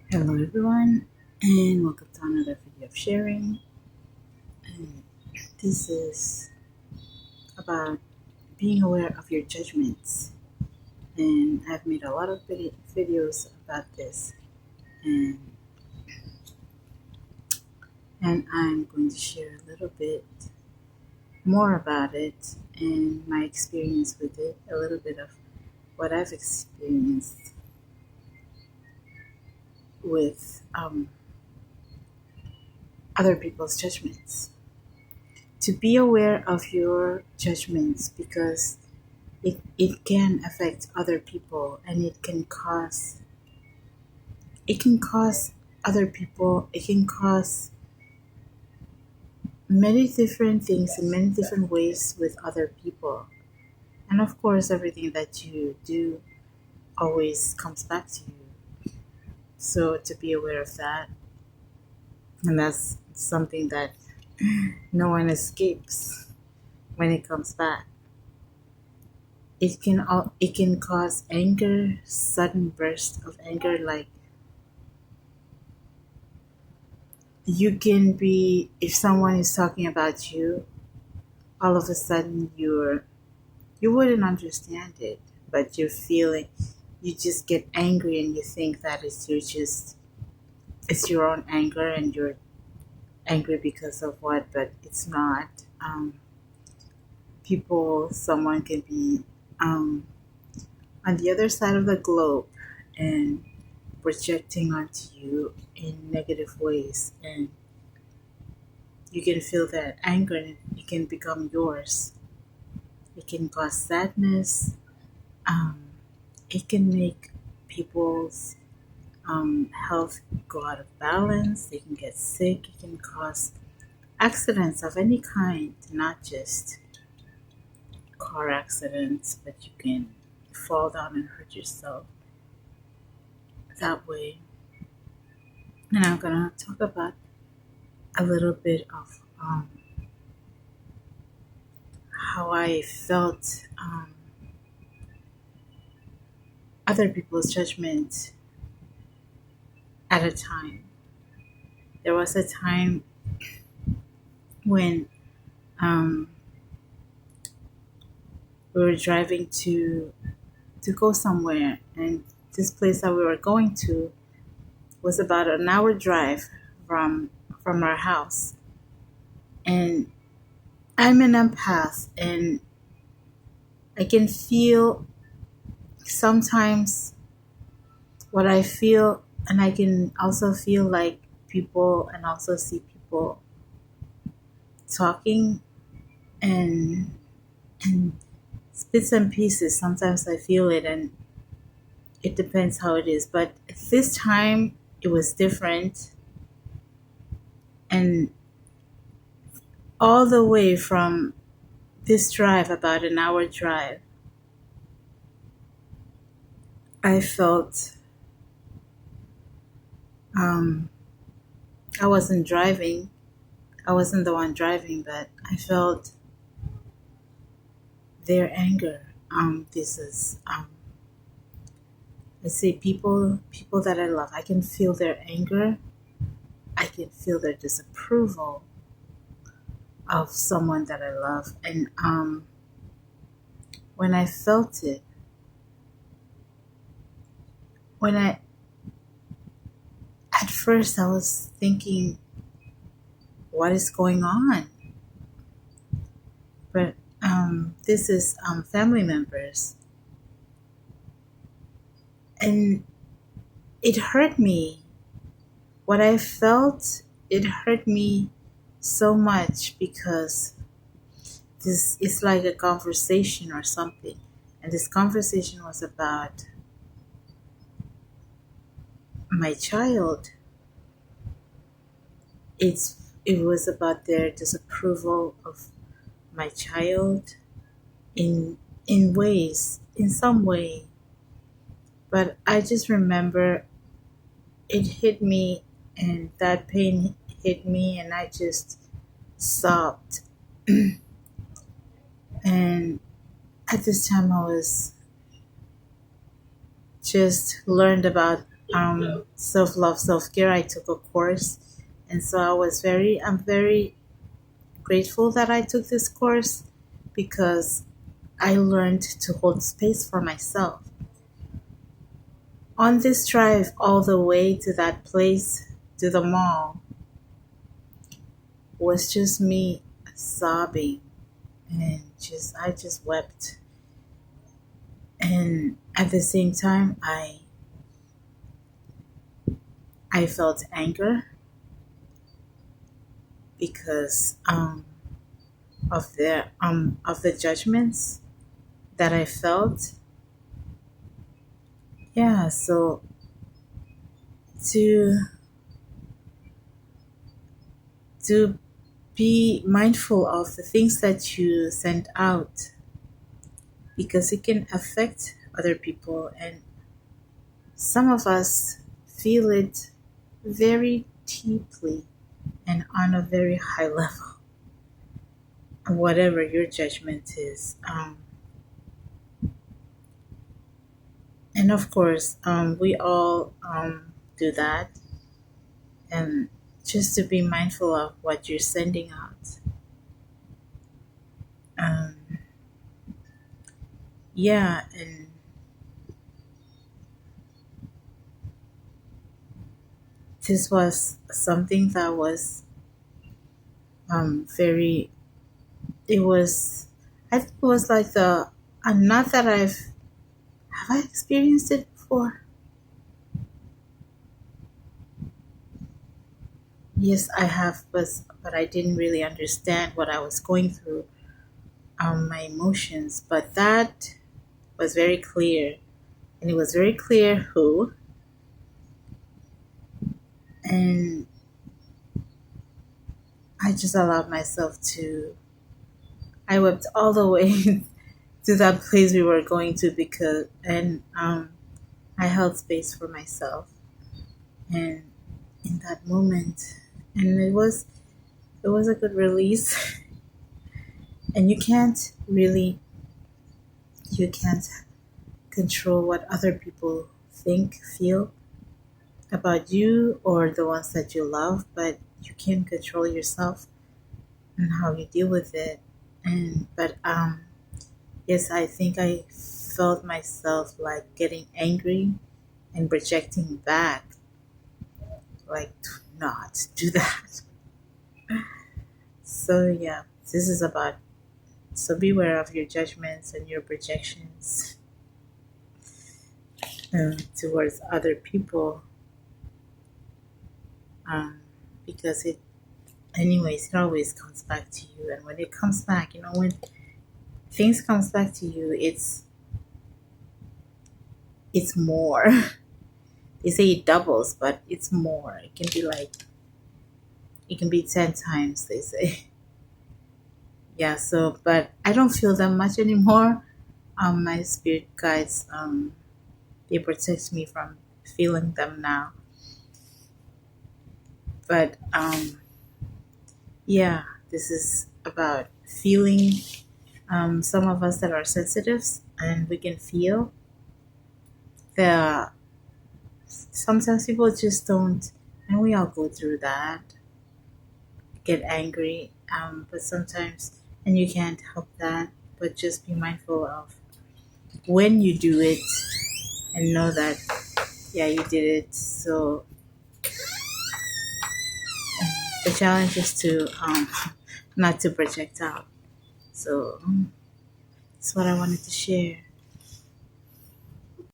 Hello, everyone, and welcome to another video of sharing. And this is about being aware of your judgments. And I've made a lot of videos about this, and I'm going to share a little bit more about it and my experience with it, a little bit of what I've experienced with other people's judgments. To be aware of your judgments because it can affect other people and it can cause other people, it can cause many different things in many different ways with other people. And of course, everything that you do always comes back to you. So to be aware of that, and that's something that no one escapes when it comes back. It can cause anger, sudden burst of anger, like you can be, if someone is talking about you, all of a sudden you wouldn't understand it, but you're feeling, you just get angry and you think that it's your own anger and you're angry because of what, but it's not. Someone can be um, on the other side of the globe and projecting onto you in negative ways, and you can feel that anger and it can become yours. It can cause sadness. Um, it can make people's health go out of balance. They can get sick. It can cause accidents of any kind, not just car accidents, but you can fall down and hurt yourself that way. And I'm going to talk about a little bit of how I felt other people's judgment at a time. There was a time when um, we were driving to go somewhere, and this place that we were going to was about an hour drive from our house. And I'm an empath, and I can feel sometimes what I feel, and I can also feel like people, and also see people talking, and and bits and pieces. Sometimes I feel it, and it depends how it is. But this time it was different, and all the way from this drive, about an hour drive, I felt um, I wasn't driving. I wasn't the one driving, but I felt their anger. This is I say people that I love. I can feel their anger. I can feel their disapproval of someone that I love, and when I felt it, when I at first I was thinking, what is going on? But this is family members, and it hurt me. What I felt, it hurt me so much because this is like a conversation or something, and this conversation was about my child. It was about their disapproval of my child in in some way. But I just remember it hit me, and that pain hit me, and I just sobbed. And at this time I was just learned about self love, self care. I took a course, and so I'm very grateful that I took this course because I learned to hold space for myself. On this drive all the way to that place, to the mall, was just me sobbing and I just wept. And at the same time, I felt anger because of the judgments that I felt. Yeah, so to to be mindful of the things that you send out because it can affect other people, and some of us feel it very deeply and on a very high level, whatever your judgment is. And of course, we all do that, and just to be mindful of what you're sending out. Um, yeah, and this was something that was very. It was. I think it was like the. Not that I've. Have I experienced it before? Yes, I have, but I didn't really understand what I was going through. My emotions, but that was very clear, and it was very clear who, and I just allowed myself to. I wept all the way to that place we were going to because, and I held space for myself, and in that moment, and it was a good release, and you can't control what other people think, feel about you or the ones that you love, but you can control yourself and how you deal with it. And but yes, I think I felt myself like getting angry and projecting back, like to not do that. So yeah, this is about so beware of your judgments and your projections towards other people, um, because anyways, it always comes back to you. And when it comes back, when things comes back to you, it's more. They say it doubles, but it's more. It can be 10 times, they say. Yeah, so, but I don't feel that much anymore. My spirit guides, they protect me from feeling them now. But yeah, this is about feeling. Some of us that are sensitives, and we can feel the. Sometimes people just don't, and we all go through that. Get angry, but sometimes, and you can't help that. But just be mindful of when you do it, and know that yeah, you did it. So the challenge is to not to project out. So that's what I wanted to share.